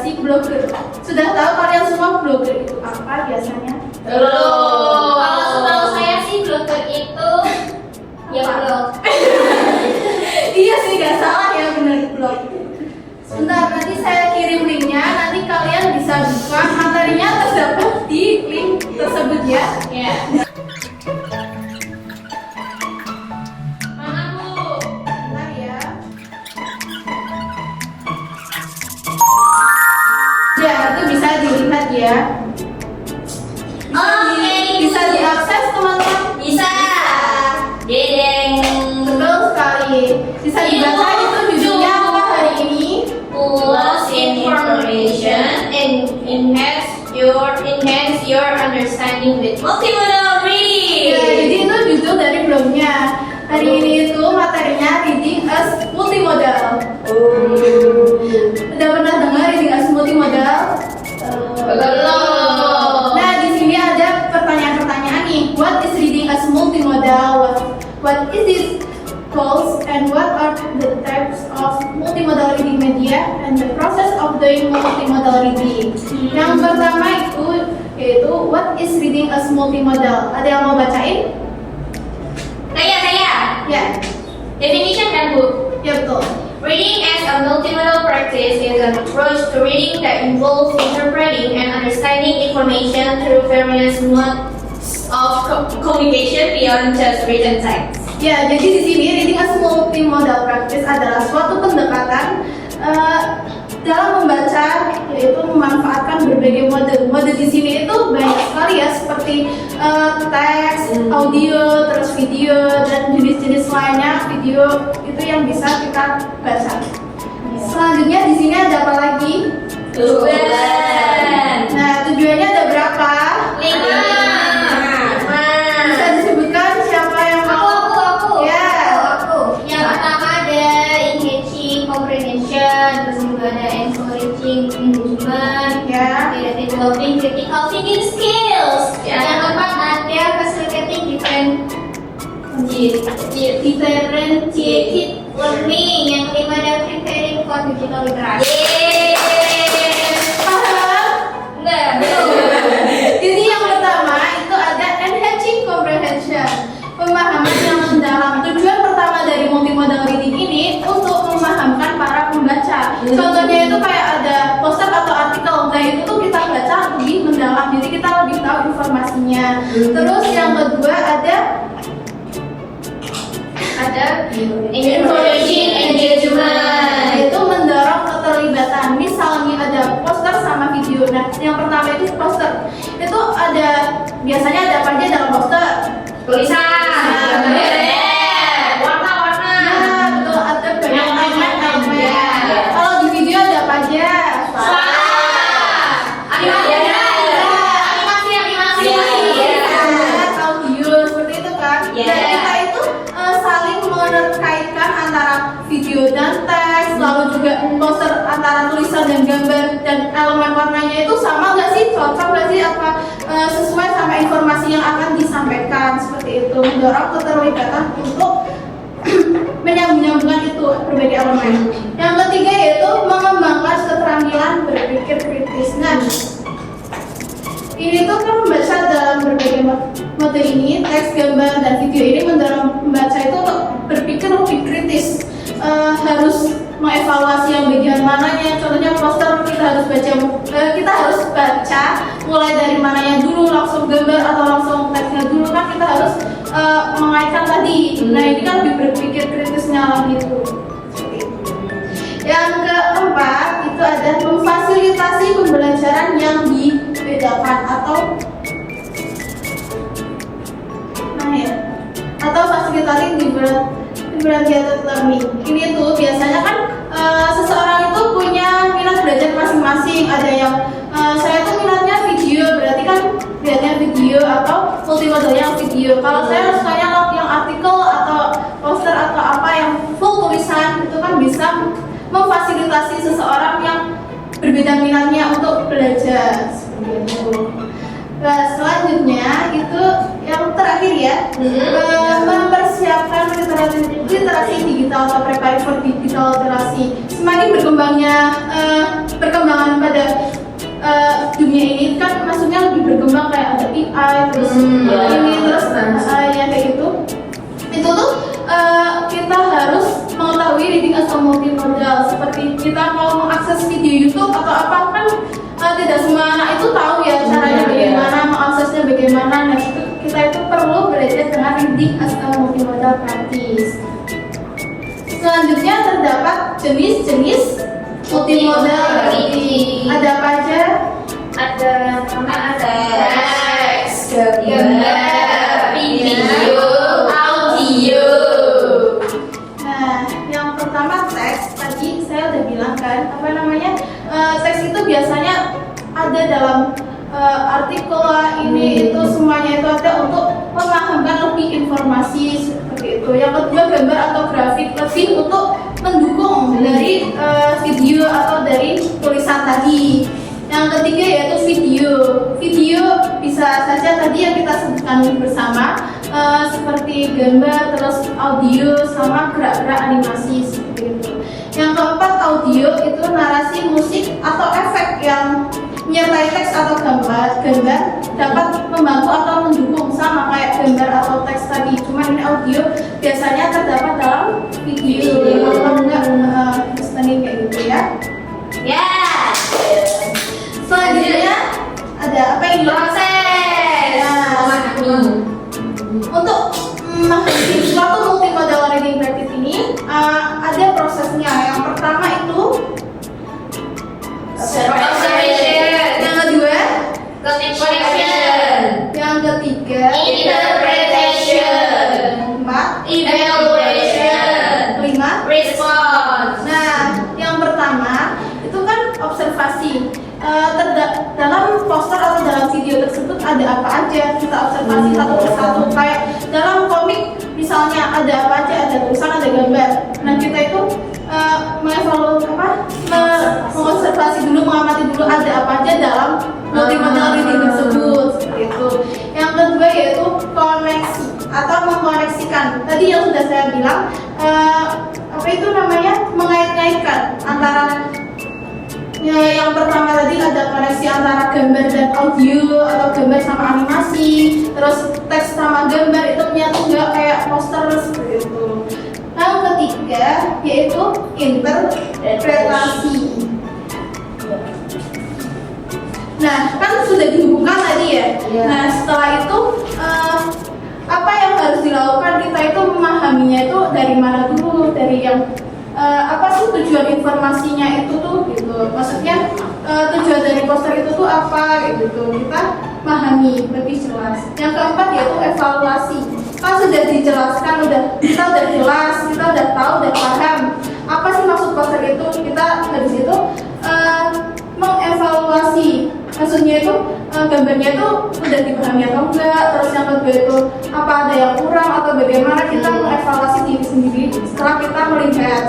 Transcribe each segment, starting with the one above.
sih blogger? Sudah tahu kalian semua blogger itu apa biasanya? Kalau setahu saya sih blogger itu ya blog. Iya sih, nggak salah ya, bener blog. Sebentar, nanti saya kirim linknya, nanti kalian bisa buka, materinya terdapat di link tersebut ya. Ya. Mana Bu? Bentar ya. Ya, itu bisa dilihat ya. Oke. Bisa diakses teman-teman. Bisa. Dedeng. Betul sekali. Bisa dibaca itu judulnya apa hari ini? Plus information and enhance your understanding with multimodal reading. Ya, jadi itu judul dari blognya. Hari ini itu materinya Reading as Multimodal. Udah pernah dengar Reading as Multimodal? Belum. Nah, di sini ada pertanyaan-pertanyaan nih. What is reading as multimodal? What is it called? And what are the types of multimodal reading media and the process of doing multimodal reading? Yang pertama itu yaitu what is reading as multimodal? Ada yang mau bacain? Saya. Ya, Definition kan Bu? ya betul. Reading as a multimodal practice is an approach to reading that involves interpreting and understanding information through various modes of communication beyond just written text. Ya, jadi di sini reading as multimodal practice adalah suatu pendekatan dalam membaca, yaitu memanfaatkan berbagai mode. Mode di sini itu banyak sekali ya, seperti teks, audio, terus video dan jenis-jenis lainnya video itu yang bisa kita baca. Selanjutnya di sini ada apa lagi? Tujuan. Nah, tujuannya ada berapa? 5. Bisa disebutkan siapa yang mau? Aku. Ya. Yang pertama ada enhancing comprehension, terus juga ada encouraging engagement, Ya. ada developing critical thinking skills. Yang keempat ada facilitating differentiated learning. Yang kelima ada preparing for digital literacy. Paham? Enggak, belum. Jadi yang pertama itu ada enhancing comprehension, pemahaman yang mendalam. Tujuan pertama dari multimodal reading ini untuk memahamkan para pembaca. Contohnya itu kayak ada poster atau artikel, nah itu tuh kita baca lebih mendalam, jadi kita lebih tahu informasinya. Terus yang kedua ada Encouraging engagement. itu mendorong keterlibatan. Misalnya ada poster sama video. Nah, yang pertama itu poster. Itu ada biasanya ada apa aja dalam poster? Tulisan. Warna-warna. Nah, betul, ada banyak elemen-elemen. Kalau di video ada apa aja? Animasi. Audio seperti itu kan. Iya. Dan kita itu saling menerkaitkan antara video dan teks, lalu juga poster antara tulisan dan gambar dan elemen warnanya itu sama nggak sih? Cocok nggak sih? Apa sesuai sama informasi yang akan disampaikan? Seperti itu, mendorong keterlibatan untuk menyambung-nyambungkan itu berbagai elemen. Yang ketiga yaitu mengembangkan keterampilan berpikir kritis. Nah, ini tuh kan membaca dalam berbagai mode ini, teks, gambar, dan video ini mendorong pembaca itu untuk berpikir lebih kritis. Harus mengevaluasi yang bagian mananya. Contohnya poster kita harus baca mulai dari mananya dulu, langsung gambar atau langsung teksnya dulu, kan kita harus mengaitkan tadi. Nah, ini kan lebih berpikir kritisnya lagi itu. Yang keempat itu ada memfasilitasi pembelajaran yang dibedakan atau fasilitating differentiated learning. Ini tuh biasanya kan seseorang itu punya minat belajar masing-masing. Ada yang saya tuh minatnya video, berarti kan lihatnya video atau multimodalnya video. Kalau saya sukanya yang artikel atau poster atau apa yang full tulisan, itu kan bisa memfasilitasi seseorang yang berbeda minatnya untuk belajar seperti itu. Nah, selanjutnya itu yang terakhir ya, mempersiapkan literasi digital atau preparing for digital literasi. Semakin berkembangnya perkembangan pada dunia ini kan maksudnya lebih berkembang, kayak ada AI terus ini terus ya kayak gitu. Itu tuh kita harus mengetahui reading as a multimodal. Seperti kita mau mengakses video YouTube atau apa kan tidak semua anak itu tahu ya caranya bagaimana, mengaksesnya bagaimana. Nah kita itu perlu belajar dengan reading as a multimodal practice. Selanjutnya terdapat jenis-jenis multimodal reading. Ada apa aja? Ada teks, gambar, video, audio. Nah, yang pertama teks. Tadi saya udah bilang kan, apa namanya, teks itu biasanya ada dalam artikel lah, ini itu semuanya itu ada untuk memahamkan lebih informasi seperti itu. Yang kedua gambar atau grafik, lebih untuk mendukung dari video atau dari tulisan tadi. Yang ketiga yaitu video. Video bisa saja tadi yang kita sebutkan bersama, seperti gambar, terus audio sama gerak-gerak animasi seperti itu. Yang keempat audio itu narasi, musik atau efek yang menyertai teks atau gambar dapat membantu atau mendukung sama kayak gambar atau teks tadi. Cuma ini audio biasanya terdapat dalam video atau enggak listening kayak gitu ya. Selanjutnya ada apa ini? Proses. Untuk memahami suatu multimodal reading practice ini ada prosesnya. Yang pertama itu Observation. yang kedua, Connection. yang ketiga, Interpretation. keempat, Evaluation. kelima. Response. Nah, yang pertama itu kan observasi. Dalam poster atau dalam video tersebut ada apa aja, kita observasi satu persatu. Kayak dalam komik misalnya ada apa aja, ada tulisan, ada gambar. Nah kita itu mengobservasi dulu, mengamati dulu ada apa aja dalam multimodal reading tersebut seperti itu. Yang kedua yaitu koneksi atau mengkoneksikan. Tadi yang sudah saya bilang, apa itu namanya, mengait-ngaitkan antara ya, yang pertama tadi ada koneksi antara gambar dan audio atau gambar sama animasi, terus teks sama gambar itu menyatu nggak kayak poster seperti itu. Yang ketiga yaitu interpretasi. Nah kan sudah dihubungkan tadi ya. Nah setelah itu apa yang harus dilakukan, kita itu memahaminya itu dari mana dulu, dari yang apa sih tujuan informasinya itu tuh gitu. Maksudnya tujuan dari poster itu tuh apa gitu, kita pahami lebih jelas. Yang keempat yaitu evaluasi. Kan sudah dijelaskan, kita udah jelas, kita udah tahu, udah paham apa sih maksud poster itu. Kita habis itu mengevaluasi, maksudnya itu gambarnya itu udah dipahami atau enggak. Terus yang kedua itu apa ada yang kurang atau bagaimana, kita mengevaluasi diri sendiri setelah kita melihat.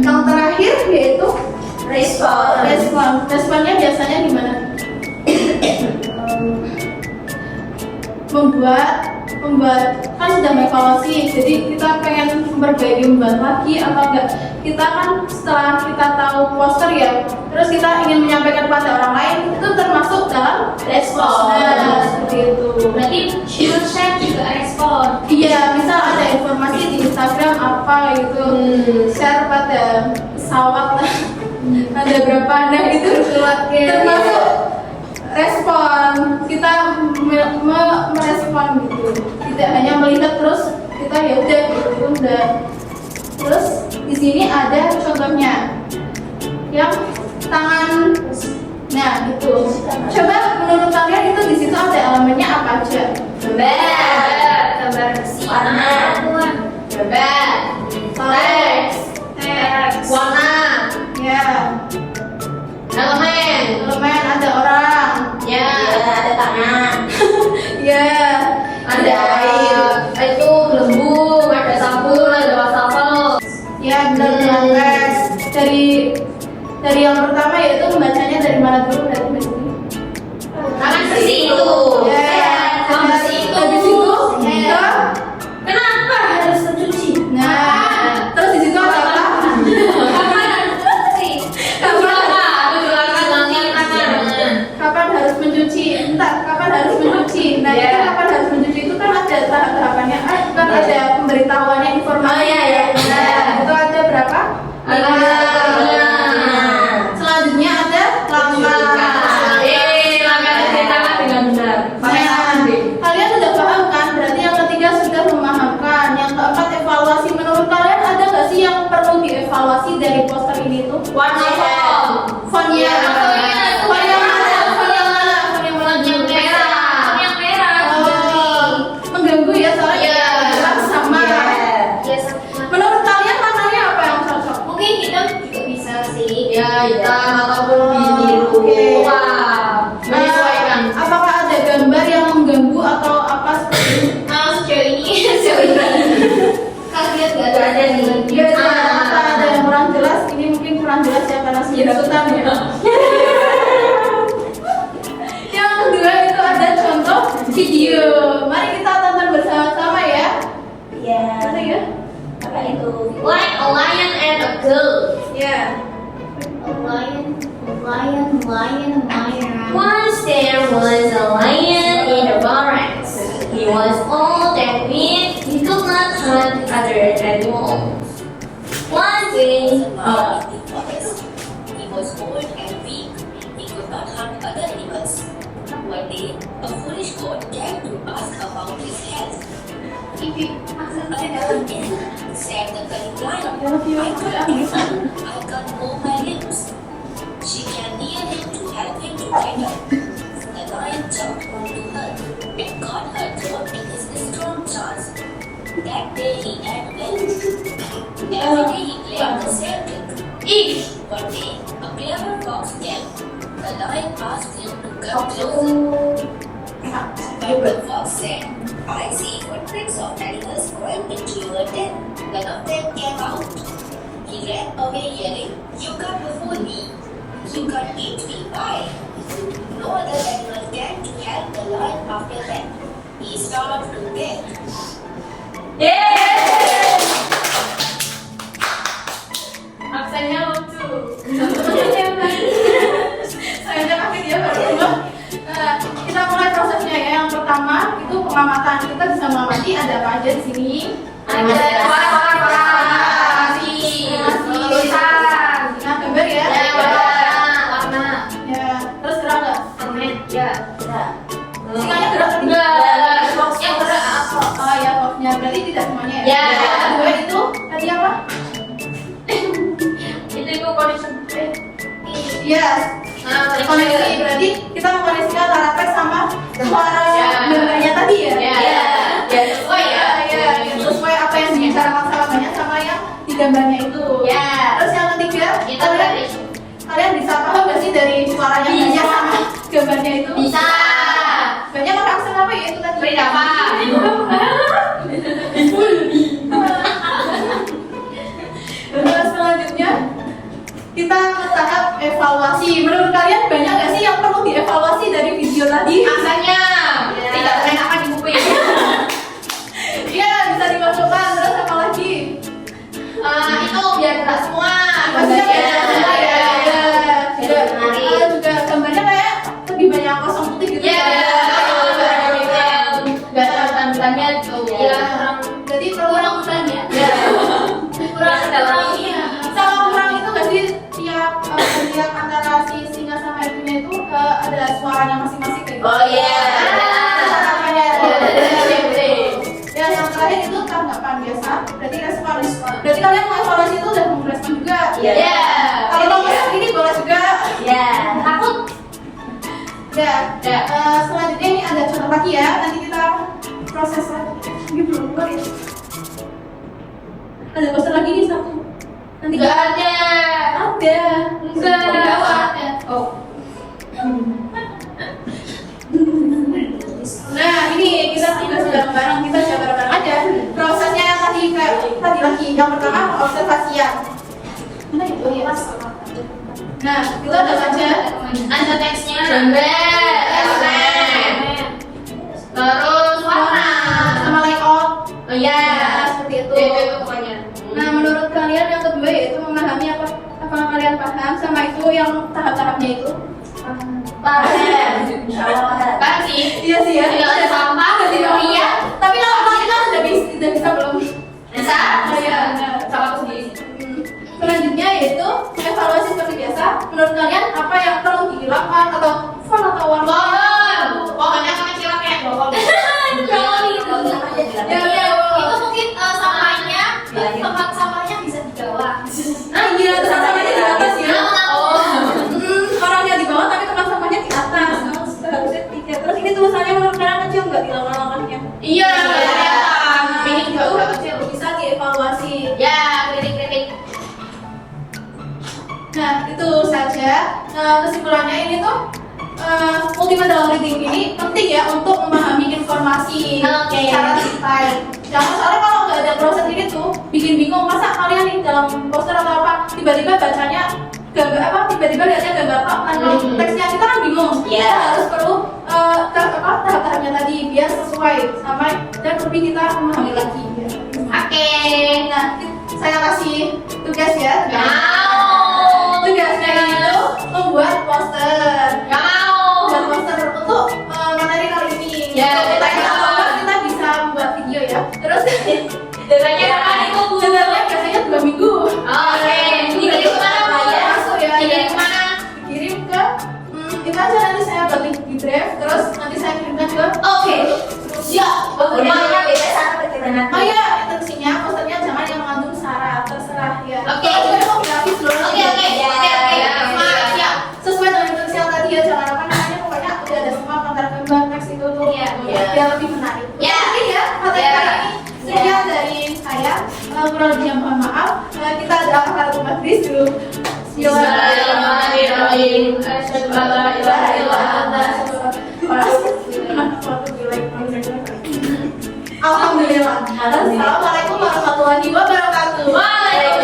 Yang terakhir yaitu respon. Responnya biasanya gimana? membuat kan sudah mengevaluasi, jadi kita pengen memperbaiki, membuat lagi atau enggak. Kita kan setelah kita tahu poster ya, terus kita ingin menyampaikan kepada orang lain, itu termasuk dalam respon. Nah, seperti itu. Berarti share juga respon. Iya, misal ada informasi di Instagram apa gitu, share pada pesawat lah, ada berapa, nah itu termasuk respon. Kita merespon gitu, tidak hanya melihat terus kita ya udah gitu udah. Terus di sini ada contohnya yang tangan. Nah itu, coba menurut kalian itu di situ ada elemennya apa aja? Gambar warna, gambar, teks, warna, Ya, elemen ada orang, ya, ada tangan, ya, ada air, kan ada pemberitahuannya, informasi. Oh, iya. Nah, itu ada berapa? Ada. Selanjutnya ada langkah. Langkah pertama dengan benar. Kalian sudah paham kan? Berarti yang ketiga sudah memahamkan. Yang keempat evaluasi. Menurut kalian ada nggak sih yang perlu dievaluasi dari poster ini tuh? Warna Fontnya. Font yang mana? Font yang mana? Font yang mana? yang merah. Oh, mengganggu ya soalnya Iya. jelas sama. Yes. Menurut kalian warnanya apa yang cocok? Mungkin hitam juga bisa sih. Ya, hitam ataupun biru. Oke. Wow. Menyesuaikan. Apakah ada gambar yang mengganggu atau apa seperti itu? Sejauh ini kaget gak ada nih. Iya, apakah ada yang kurang jelas? Ini mungkin kurang jelas ya karena sebutan ya. Yang kedua itu ada contoh video. Mari kita tonton bersama-sama ya. Ya. Mana ya? Apa itu? Like a lion and a goat. Ya. A lion. Once there was a lion in the forest. He was old and weak. He could not hunt other animals. One day, He was old and weak. He could not hunt other animals. One day, a foolish goat came to ask about his health. Said the cunning lion, I got all my limbs. She came near him to help him to get up. The lion jumped onto her and caught her throat in his strong jaws. That day he ate well. Every day he played the same trick. One day, a clever fox came. The lion asked him to come closer. But the fox said, I see what tricks of animals going into your den. None of them came out. He ran away yelling, You can't fool me. You can't eat me. Why? No other animal came to help the lion after that. He starved to death. absennya lucu. Saya pakai dia berdua. Kita mulai prosesnya ya. Yang pertama itu pengamatan. Kita bisa mengamati ada apa aja di sini. Ada tulisan. Nah, gambar ya. Warna. Ya. Terus gerak nggak? Permen. Ya. Singanya gerak tadi? Enggak. Boxnya gerak. Oh ya, boxnya. Berarti tidak semuanya ya. Ya. Yang kedua itu tadi apa? Itu kondisi. Iya. Koneksi. Berarti kita mengkoneksikan antara teks sama suara Ya. gambarnya tadi ya. Ya, sesuai ya. Ya, sesuai apa yang dibicarakan sama banyak sama yang di gambarnya itu. Ya. Terus yang ketiga, Itu kalian bisa paham nggak sih dari suaranya Bisa. banyak sama gambarnya itu? bisa. Banyak pakai aksen apa ya itu tadi? Beri apa? Terus selanjutnya kita ke tahap evaluasi. Menurut kalian banyak nggak sih yang perlu dievaluasi dari video tadi? Asalnya tidak terlenakan di buku ini. Iya, bisa dimasukkan. Terus apa lagi? Itu biar gerak semua. Maksudnya kayak Gambarnya. juga menarik. juga gambarnya kayak lebih banyak kosong putih gitu. Ya, Nggak ada tampilannya tuh. Ya, jadi kurang ya. Kurang dalam. Sama kurang itu nggak sih tiap antara si singa sama ibunya itu ada suaranya masing-masing kayak gitu. Oh iya. Ya, yang terakhir itu tanggapan biasa. Berarti respon. Berarti kalian mau evaluasi itu udah merespon juga. Iya. Kalau mau ini boleh juga. Ya. Takut. Ya. Ya. Selanjutnya ini ada contoh lagi ya. Nanti kita proses lagi. Ini belum keluar ya. Ada poster lagi nih satu. Nanti Enggak ada. ada. Enggak. Oh. Nah, ini kita tugas bareng-bareng, kita coba bareng-bareng aja. Prosesnya yang tadi lagi. Yang pertama observasian. Mana ya? Oh iya. Nah, kita udah baca. Ada teksnya. Gambar. Terus warna. Sama layout. Oh iya. Seperti itu. Itu pokoknya. Nah, menurut kalian yang kedua yaitu memahami apa? Apakah kalian paham sama itu yang tahap-tahapnya itu? Paham. Kan sih. Iya sih ya. Tidak ada sampah, tidak Iya. Tapi kalau kita sudah bisa dihilangkan atau font atau warna. Pokoknya kekecilan kayak bawang. Ya, Itu mungkin sampahnya, tempat sampahnya bisa di bawah. iya, tempat sampahnya di atas ya. Orangnya di bawah tapi tempat sampahnya di atas. Seharusnya 3. Terus ini tulisannya benar-benar kecil, nggak dilawan-lawannya. Iya, kelihatan. Ini juga Itu udah kecil. bisa dievaluasi. Ya, kritik-kritik. Nah, itu saja kesimpulannya ini tuh multimodal reading ini penting ya untuk memahami informasi Oke. secara detail. Jangan soalnya kalau nggak ada proses ini tuh bikin bingung, masa kalian nih dalam poster atau apa tiba-tiba bacanya gambar apa, tiba-tiba lihatnya gambar apa, kalau teksnya kita kan bingung. Iya. Kita harus perlu tahap-tahapnya tadi biar sesuai sampai dan lebih kita memahami lagi. Ya. Oke. Nah, saya kasih tugas ya. Mau. Tugasnya itu membuat poster. Gak mau. Membuat poster untuk materi kali ini. Ya, kita kita- kita bisa membuat video ya. Terus Deadline-nya kapan itu, Bu? sebenarnya biasanya 2 minggu. Oke. Dikirim kemana, Bu? Masuk ya. Dikirim kemana? Dikirim ke itu aja, nanti saya bagi di drive, terus nanti saya kirimkan ke. Oke. Siap. Rumahnya beda sama kita nanti. Oh iya, instruksinya posternya jangan yang mengandung syarat, terserah ya. Oke. Kita mau grafis dulu. Oke. Siap. Sesuai dengan instruksi yang tadi ya, jangan apa namanya, pokoknya udah ada semua konten gambar teks itu tuh. Iya. Biar lebih menarik. Ya. Oke ya, materi Ya. kali ini sekian dari saya. Kurang lebihnya mohon maaf. Kita ada kafaratul majlis dulu. Bismillahirrahmanirrahim. Asyhadu an la ilaha illallah. Alhamdulillah. Assalamualaikum warahmatullahi wabarakatuh. Waalaikumsalam.